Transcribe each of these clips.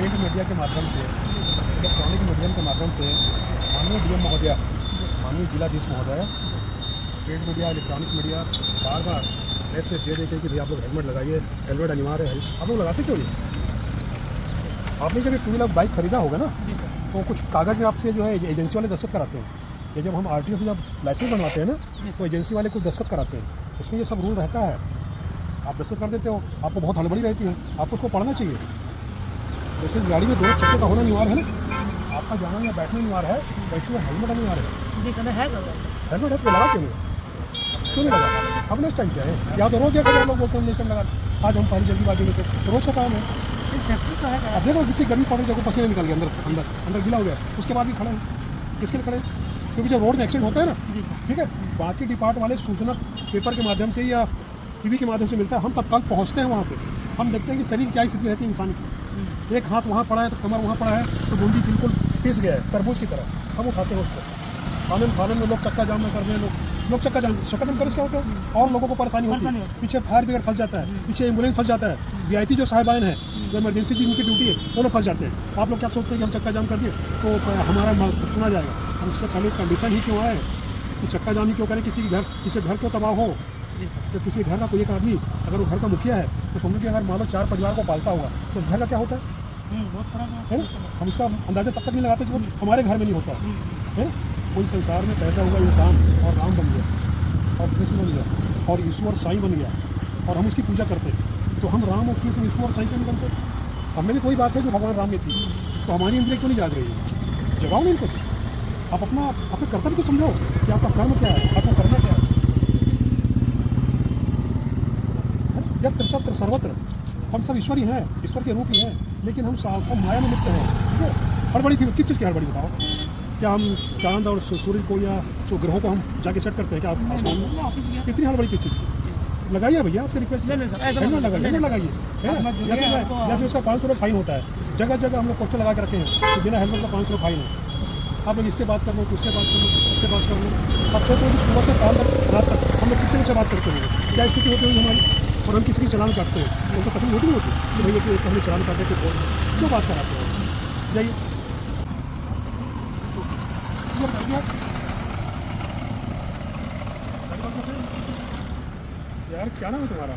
Print media के माध्यम से, इलेक्ट्रॉनिक मीडियम के माध्यम से माननीय डीएम महोदया, माननीय जिलाधीश महोदय, प्रिंट मीडिया, इलेक्ट्रॉनिक मीडिया बार बार प्रेस में दे देते कि भाई आप लोग हेलमेट लगाइए, हेलमेट अनिवार्य है। आप लोग लगाते क्यों नहीं? आपने जब टू व्हीलर बाइक खरीदा होगा ना, तो कुछ कागज़ में आपसे जो है एजेंसी वाले दस्तखत कराते हैं। ये जब हम आरटीओ से जब लाइसेंस बनवाते हैं ना, तो एजेंसी वाले कुछ दस्तखत कराते हैं, उसमें ये सब रूल रहता है। आप दस्तखत कर देते हो, आपको बहुत हड़बड़ी रहती है, आपको उसको पढ़ना चाहिए। जैसे इस गाड़ी में दो चक्के का होना अनिवार्य है ना, आपका जाना या बैठना अनिवार्य है, वैसे में हेलमेट अनिवार्य है। जी सर, है सर। हेलमेट है तो लगा क्यों नहीं लगा? अब नेक्स्ट टाइम क्या है, या तो रोज देखो लोग बोलते हैं नेक्स्ट टाइम लगा। आज हम पहले जल्दीबाजी में थे, तो रोज का काम है। सेफ्टी तो है सर। अब देखो जितनी गर्मी पड़ रही है, देखो पसीने निकल गए, अंदर गीला हो गया, उसके बाद भी खड़े हैं। किसके लिए खड़े हैं? क्योंकि जब रोड में एक्सीडेंट होता है ना, ठीक है, बाकी डिपार्ट वाले सूचना पेपर के माध्यम से या टीवी के माध्यम से मिलता है, हम तत्काल पहुँचते हैं वहाँ पे। हम देखते हैं कि शरीर क्या स्थिति रहती है इंसान की। एक हाथ वहाँ पड़ा है तो कमर वहाँ पड़ा है, तो बूंदी बिल्कुल पिस गया है तरबूज की तरह, हम उठाते हैं उसको। फालन में लोग चक्का जाम में कर रहे हैं, लोग चक्का जाम कर क्या होता है, और लोगों को परेशानी होती है। पीछे फायर ब्रिगेड फंस जाता है, पीछे एम्बुलेंस फंस जाता है, वीआईपी जो साहिबान है, जो इमरजेंसी की उनकी ड्यूटी है, वो लोग फंस जाते हैं। आप लोग क्या सोचते हैं कि हम चक्का जाम कर दिए तो हमारा सुना जाएगा? हम उससे पहले कंडीशन ही क्यों आए कि चक्का जाम ही क्यों करें? किसी घर क्यों तबाह हो, तो किसी घर का कोई एक आदमी अगर वो घर का मुखिया है, तो समझो कि अगर मान लो 4 परिवार को पालता होगा, तो उस घर का क्या होता है ना? हम इसका अंदाजा तब तक नहीं लगाते जब हमारे घर में नहीं होता है ना। कोई संसार में पैदा हुआ इंसान और राम बन गया और कृष्ण बन गया और ईश्वर साईं बन गया, और हम उसकी पूजा करते हैं, तो हम राम और कृष्ण ईश्वर साईं क्यों नहीं बनते? हमें भी कोई बात है जो भगवान राम में थी, तो हमारी इंद्रिय क्यों नहीं जाग रही है? जगाओ नहीं इनको। आप अपने कर्तव्य को समझो कि आपका कर्म क्या है, आपको करना क्या है। जब तत्र सर्वत्र, हम सब ईश्वर ही हैं, ईश्वर के रूप ही हैं, लेकिन हम सब माया में लिप्त हैं। ठीक है, हड़बड़ी थी, किस चीज़ की हड़बड़ी बताओ? क्या हम चांद और सूर्य को या ग्रहों को हम जाके सेट करते हैं क्या आसमान में? कितनी हड़बड़ी किस चीज़ की? लगाइए भैया, आपसे रिक्वेस्ट हेलमेट लगाइए, या फिर उसका 500 रुपये फाइन होता है। जगह जगह हम लोग पोस्टर लगा के रखे हैं कि बिना हेलमेट का 500 रुपये फाइन है। आप लोग इससे बात कर लो, उससे बात कर लो, उससे बात कर लो। अब सोचो कि सुबह से शाम तक, रात तक हम लोग कितने बच्चे बात करते होंगे, क्या स्थिति होती होगी हमारी, और हम किसी की चालान काटते हैं, उनको तकलीफ होती नहीं होती कि भैया कि हमने चालान काटे थे, क्यों बात कराते हो? जाइए यार, क्या नाम है तुम्हारा?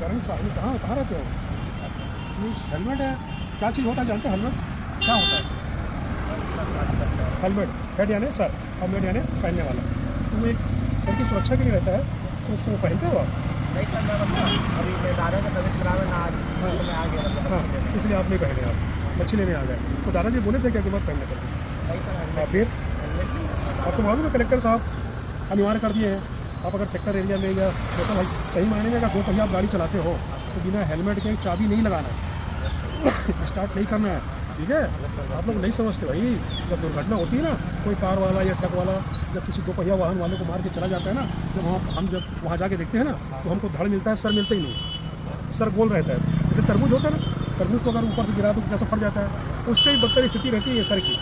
करण साहब, कहाँ रहते हो? हेलमेट है, क्या चीज़ होता है जानते हो? हेलमेट क्या होता है? हेलमेट हेड यानी सर, और मेड यानी पहनने वाला। तुम एक सर की सुरक्षा के लिए रहता है, तो उसको पहनते हो आप? नहीं सर, मैं अभी मैं दादा का तबीयत खराब है ना, आज मैं आ गया। हाँ, इसलिए आप नहीं पहने, आप मच्छी लेने आ गए, तो दादाजी बोले थे क्या कि मत पहनने पर? नहीं सर, फिर आपको मालूम है कलेक्टर साहब अनिवार्य कर दिए हैं, आप अगर सेक्टर एरिया में या तो भाई सही मायने में अगर 2 पहिया आप गाड़ी चलाते हो, तो बिना हेलमेट के चाबी नहीं लगाना है, स्टार्ट नहीं करना है। ठीक है, आप लोग नहीं समझते भाई, जब दुर्घटना होती है ना, कोई कार वाला या ट्रक वाला जब किसी 2 पहिया वाहन वाले को मार के चला जाता है ना, जब वहाँ जाके देखते हैं ना, तो हमको धड़ मिलता है, सर मिलता ही नहीं, सर गोल रहता है। जैसे तरबूज होता है ना, तरबूज को अगर ऊपर से गिरा तो कैसा फट जाता है, उससे ही बदतर स्थिति रहती है सर की।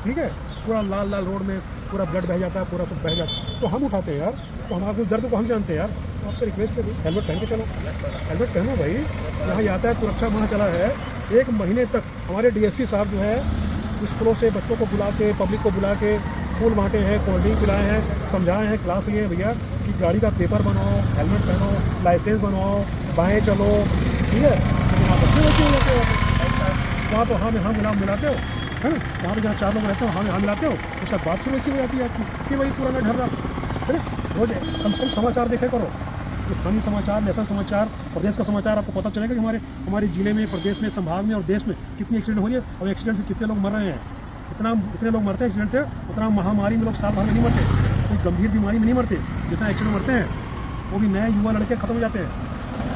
ठीक है, पूरा लाल रोड में पूरा ब्लड बह जाता है, पूरा सब बह जाता है, तो हम उठाते हैं यार, तो हमारे दर्द को हम जानते हैं यार। तो आपसे रिक्वेस्ट करिए, हेलमेट पहन के चलो, हेलमेट पहनो भाई। यहाँ यातायात सुरक्षा माह चला है, 1 महीने तक हमारे डीएसपी साहब जो है स्कूलों से बच्चों को बुला के, पब्लिक को बुला के फूल बांटे हैं, कोल्ड ड्रिंक पिलाए हैं, समझाए हैं, क्लास लिए भैया कि गाड़ी का पेपर बनाओ, हेलमेट पहनो, लाइसेंस बनवाओ, बाएँ चलो। ठीक है, लेकिन आप बच्चे होते हो वहाँ तो हाँ मिलाते हो, है ना? वहाँ पे जहाँ 4 लोग रहते हो, हाँ मिलाते हो, उसके बाद बात फिर वैसी हो जाती है आपकी कि भाई पुराना ढर रहा है ना। रोज कम से कम समाचार देखा करो, स्थानीय समाचार, नेशनल समाचार, प्रदेश का समाचार, आपको पता चलेगा कि हमारे जिले में, प्रदेश में, संभाग में और देश में कितनी एक्सीडेंट हो रही है, और एक्सीडेंट से कितने लोग मर रहे हैं। इतने लोग मरते हैं एक्सीडेंट से, उतना महामारी में लोग साल भर में नहीं मरते, कोई गंभीर बीमारी में नहीं मरते, जितना एक्सीडेंट मरते हैं वो भी नए युवा लड़के खत्म हो जाते हैं।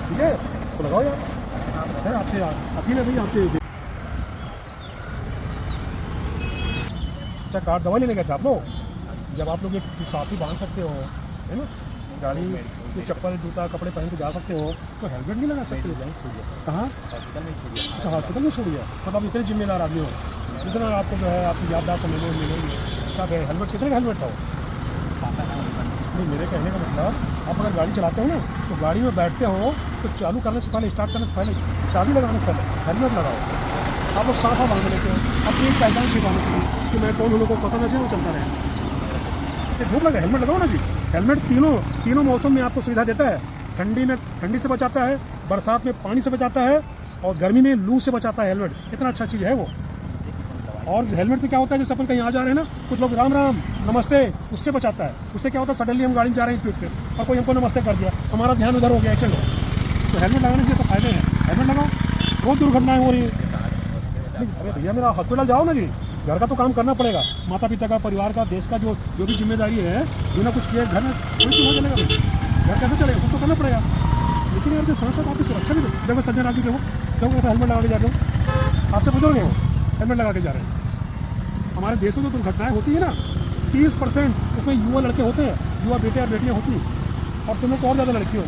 ठीक है, तो लगाओ यार, आपसे अपील है भाई, आपसे। अच्छा, कार दवा लेने गए थे आप लोग? जब आप लोग एक साथी बांध सकते हो, है ना, गाड़ी में चप्पल जूता कपड़े पहन के जा सकते हो, तो हेलमेट नहीं लगा सकते? कहाँ? हॉस्पिटल में छोड़िए। अच्छा, हॉस्पिटल में छोड़िए। मतलब आप इतने जिम्मेदार आदमी हो, इतना आपको जो है आपकी याददाश्त तो मिलेगी। क्या हेलमेट, कितने का हेलमेट था वो? नहीं, मेरे कहने का मतलब, आप अगर गाड़ी चलाते हो ना, तो गाड़ी में बैठते हो तो तो चालू करने से पहले, स्टार्ट करने से पहले, चाबी लगाने से पहले हेलमेट लगाओ। आप लोग साफ बांध लेते हो अपनी पहचान छिपाने के लिए कि मैं कौन हूँ, लोगों को पता नहीं, वो चलता रहे। ये धूप लगा, हेलमेट लगाओ ना जी। हेलमेट तीनों मौसम में आपको सुविधा देता है। ठंडी में ठंडी से बचाता है, बरसात में पानी से बचाता है, और गर्मी में लू से बचाता है। हेलमेट इतना अच्छा चीज़ है वो। और हेलमेट से क्या होता है, जैसे अपन कहीं आ जा रहे हैं ना, कुछ लोग राम राम नमस्ते, उससे बचाता है। उससे क्या होता है, सडनली हम गाड़ी में जा रहे हैं स्पीड से और कोई हमको नमस्ते कर दिया, हमारा ध्यान उधर हो गया, चलो। तो हेलमेट लगाने से सब फायदे हैं। हेलमेट लगाओ, बहुत दुर्घटनाएं हो रही है। अरे भैया मेरा हॉस्पिटल जाओ ना जी, घर का तो काम करना पड़ेगा, माता पिता का, परिवार का, देश का जो भी जिम्मेदारी है, बिना कुछ किए घर में कोई क्यों चलेगा भाई, घर कैसे चलेगा, कुछ तो करना पड़ेगा। लेकिन यार साथ साथ आपकी सुरक्षा भी दो। जब सज्जन आदमी हो, जब कैसे हेलमेट लगा के जा रहे हो, आपसे पूछोगे हो हेलमेट लगा के जा रहे हैं। हमारे देश में जो दुर्घटनाएं होती है ना, 30% उसमें युवा लड़के होते हैं, युवा बेटे और बेटियाँ होती हैं। और तुम्हें तो और ज़्यादा लड़कियों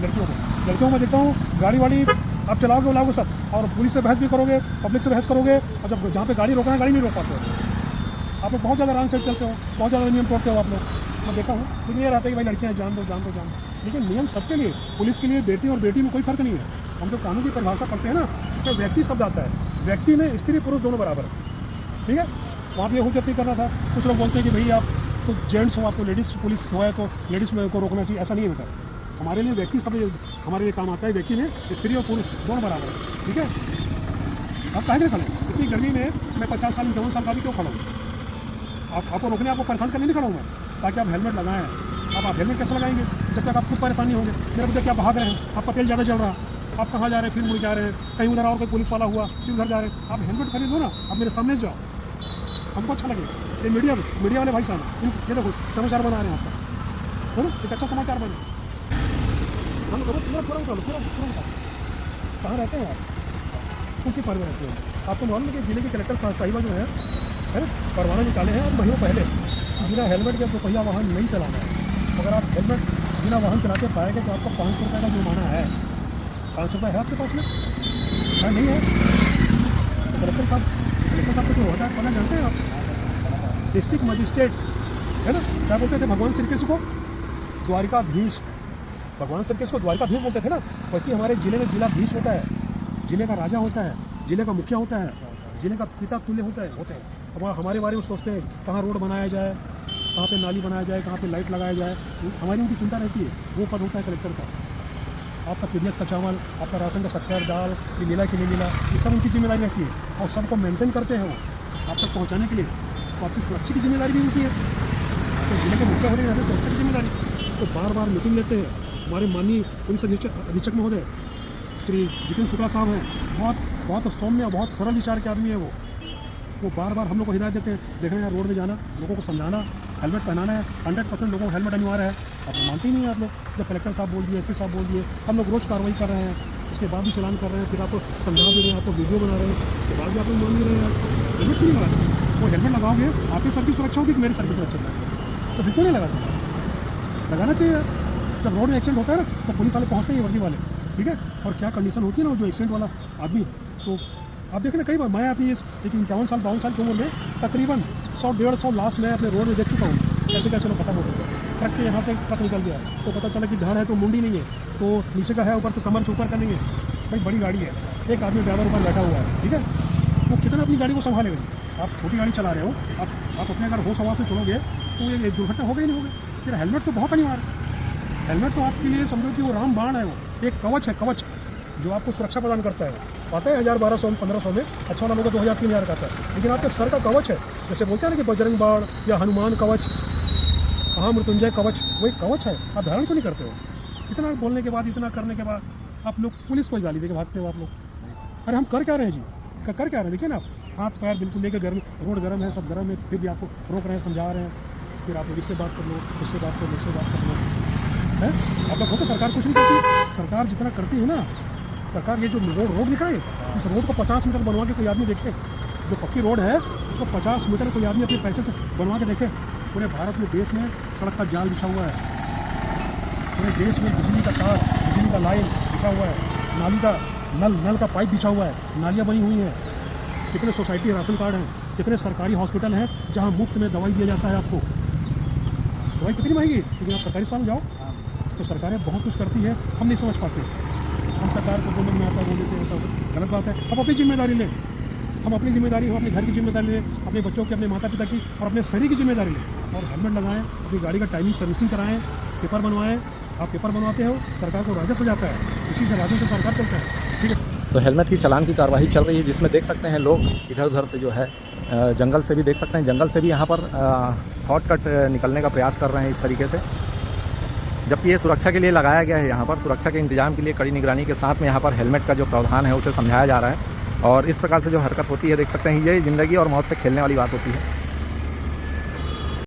में देखता हूँ, गाड़ी वाड़ी आप चलाओगे उलाओगे सब, और पुलिस से बहस भी करोगे, पब्लिक से बहस करोगे, और जब जहाँ पे गाड़ी रोकना है गाड़ी नहीं रोक पाते हो। आप लोग बहुत ज़्यादा रॉन्ग साइड चलते हो, बहुत ज़्यादा नियम तोड़ते हो आप लोग। मैं देखा हूँ, लेकिन ये रहता है कि भाई लड़कियाँ जान दो। लेकिन नियम सबके लिए, पुलिस के लिए, बेटी और बेटी में कोई फर्क नहीं है। हम जो कानून की परिभाषा पढ़ते हैं ना, उसमें व्यक्ति शब्द आता है। व्यक्ति में स्त्री पुरुष दोनों बराबर है, ठीक है। वहाँ पर ये हुज्जत नहीं करना था। कुछ लोग बोलते हैं कि भाई आप तो जेंट्स हो, आपको लेडीज़ पुलिस हो है तो लेडीज़ को रोकना चाहिए, ऐसा नहीं है बेटा। हमारे लिए व्यक्ति शब्द हमारे लिए काम आता है। व्यक्ति में स्त्री और पुरुष दोनों बराबर है, ठीक है। आप काहे नहीं खड़े, इतनी गर्मी में मैं 50 साल 54 साल का भी क्यों खड़ा हूँ? आपको रोकने, आपको परेशान करने नहीं खड़ा हूँ मैं, ताकि आप हेलमेट लगाएं। अब आप हेलमेट कैसे लगाएंगे जब तक आप खुद परेशानी होंगे? मेरे बच्चे क्या भाग रहे हैं, आपका तेल ज़्यादा चल रहा, आप कहाँ जा रहे हैं, फिर मुड़ जा रहे हैं, कहीं उधर और कोई पुलिस वाला हुआ, फिर उधर जा रहे हैं। आप हेलमेट खरीद लो ना, आप मेरे सामने से जाओ, हमको अच्छा लगेगा। ये मीडिया वाले भाई साहब, ये देखो समाचार बना रहे हैं आपका, है ना, एक अच्छा समाचार बने। हम पूरा कहाँ रहते हैं आप? उसी पर रहते हैं। आपको मालूम है कि जिले के कलेक्टर साहिबा जो है ना, परवाना निकाले हैं अब महीनों पहले, बिना हेलमेट के दोपहिया वाहन नहीं चलाना है। अगर आप हेलमेट बिना वाहन चलाते पाएंगे तो आपको 500 रुपये का जुर्माना है। 500 रुपये है आपके पास में? है नहीं है? तो कलेक्टर साहब को जो होता है पता जानते हैं आप? डिस्ट्रिक्ट मजिस्ट्रेट है ना, क्या बोलते थे भगवान श्री कृष्ण को? द्वारिकाधीश। भगवान श्री कृष्ण को द्वारिकाधीश बोलते थे ना, वैसे हमारे जिले में जिलाधीश होता है, जिले का राजा होता है, जिले का मुखिया होता है, जिले का पिता तुल्य होते हैं। अब हमारे बारे में सोचते हैं कहाँ रोड बनाया जाए, कहाँ पे नाली बनाया जाए, कहाँ पे लाइट लगाया जाए, हमारी उनकी चिंता रहती है। वो पद होता है कलेक्टर का। आपका पीडीएस का चावल, आपका राशन का शक्कर, दाल, ये मिला कि नहीं मिला, ये सब उनकी जिम्मेदारी रहती है। और सबको मेंटेन करते हैं वो आप तक पहुँचाने के लिए। तो आपकी सुरक्षा की जिम्मेदारी भी उनकी है। तो जिले के मुखिया होने के नाते सुरक्षा की जिम्मेदारी। तो बार बार मीटिंग लेते हैं। हमारे माननीय पुलिस अधीक्षक महोदय श्री जितेंद्र शुक्ला साहब हैं, बहुत सौम्य, बहुत सरल विचार के आदमी है वो बार बार हम लोग को हिदायत देते हैं, देख रहे हैं रोड में जाना, लोगों को समझाना, हेलमेट पहनाना है। 100% लोगों को हेलमेट अनिवार्य है। आप मानते ही नहीं है आप लोग। जब कलेक्टर साहब बोल दिए, एसपी साहब बोल दिए, हम लोग रोज़ कार्रवाई कर रहे हैं, उसके बाद भी चलान कर रहे हैं, फिर आपको समझा भी रहे हैं, आपको वीडियो बना रहे हैं, उसके बाद भी आप लोग मान नहीं रहे हैं। हेलमेट क्यों नहीं लगा? वो हेलमेट लगाओगे आपकी सर की सुरक्षा होगी कि मेरी सर की सुरक्षा होगी? तो बिल्कुल नहीं लगाते। लगाना चाहिए। जब रोड में एक्सीडेंट होता है ना, तो पुलिस वाले पहुँचते हैं वर्दी वाले, ठीक है। और क्या कंडीशन होती है ना जो एक्सीडेंट वाला आदमी, तो आप देखें ना कई बार मैं अपनी 51 साल 52 साल की उम्र में तकरीबन 100-150 लाश मैं अपने रोड में देख चुका हूँ। कैसे कैसे लोग खत्म हो गए। ट्रक के यहाँ से ट्रक निकल गया तो पता चला कि धड़ है तो मुंडी नहीं है, तो नीचे का है, ऊपर से कमर से ऊपर का नहीं है। भाई बड़ी गाड़ी है, एक आदमी ड्राइवर ऊपर बैठा हुआ है, ठीक है। वो कितना अपनी गाड़ी को संभालेगा? आप छोटी गाड़ी चला रहे हो, आप अपने अगर होश हवास में चलोगे तो ये दुर्घटना होगा ही नहीं होगा। फिर हेलमेट तो बहुत अनिवार्य। हेलमेट तो आपके लिए समझो कि वो रामबाण है, वो एक कवच है, कवच जो आपको सुरक्षा प्रदान करता है। आता है 1000, 1200, 1500 में, अच्छा वाला होगा 2000-3000 का आता है, लेकिन आपके सर का कवच है। जैसे बोलते हैं ना कि बजरंग बाण या हनुमान कवच, महामृत्युंजय कवच, वही कवच है। आप धारण क्यों नहीं करते हो? इतना बोलने के बाद, इतना करने के बाद आप लोग पुलिस को गाली देके भागते हो आप लोग। अरे हम कर क्या रहे हैं जी? कर क्या रहे हैं? देखिए ना, हाथ पैर बिल्कुल लेके गर्म, रोड गर्म है, सब गर्म है, फिर भी आपको रोक रहे हैं, समझा रहे हैं। फिर आप लोग इससे बात कर लो, उससे बात कर लो, इससे बात कर लो, है। आप लोग हो तो सरकार कुछ नहीं करती। सरकार जितना करती है ना, सरकार ये जो रोड दिख रहा है, इस रोड को 50 मीटर बनवा के कोई आदमी देखे, जो पक्की रोड है उसको 50 मीटर कोई आदमी अपने पैसे से बनवा के देखे। पूरे भारत में, देश में सड़क का जाल बिछा हुआ है। पूरे देश में बिजली का तार, बिजली का लाइन बिछा हुआ है, नाली का नल का पाइप बिछा हुआ है, नालियाँ बनी हुई हैं। कितने सोसाइटी राशन कार्ड हैं, कितने सरकारी हॉस्पिटल हैं जहाँ मुफ्त में दवाई दिया जाता है आपको। दवाई कितनी महंगी, लेकिन आप सरकारी अस्पताल में जाओ तो सरकारें बहुत कुछ करती है, हम नहीं समझ पाते। हम सरकार को बोलने में आता है, बोल देते हैं, सब गलत बात है। अब अपनी जिम्मेदारी लें, हम अपनी जिम्मेदारी हो, अपने घर की जिम्मेदारी लें, अपने बच्चों की, अपने माता पिता की और अपने शरीर की जिम्मेदारी लें और हेलमेट लगाएं, अपनी गाड़ी का टाइमिंग सर्विसिंग कराएं, पेपर बनवाएं। आप पेपर बनवाते हो, सरकार को राजस्व जाता है, इसी से राजस्व से सरकार चलता है, ठीक है। तो हेलमेट की चालान की कार्रवाई चल रही है, जिसमें देख सकते हैं लोग इधर उधर से जो है जंगल से भी देख सकते हैं, जंगल से भी यहाँ पर शॉर्टकट निकलने का प्रयास कर रहे हैं इस तरीके से, जबकि ये सुरक्षा के लिए लगाया गया है। यहाँ पर सुरक्षा के इंतजाम के लिए कड़ी निगरानी के साथ में यहाँ पर हेलमेट का जो प्रावधान है उसे समझाया जा रहा है। और इस प्रकार से जो हरकत होती है, देख सकते हैं, ये ज़िंदगी और मौत से खेलने वाली बात होती है।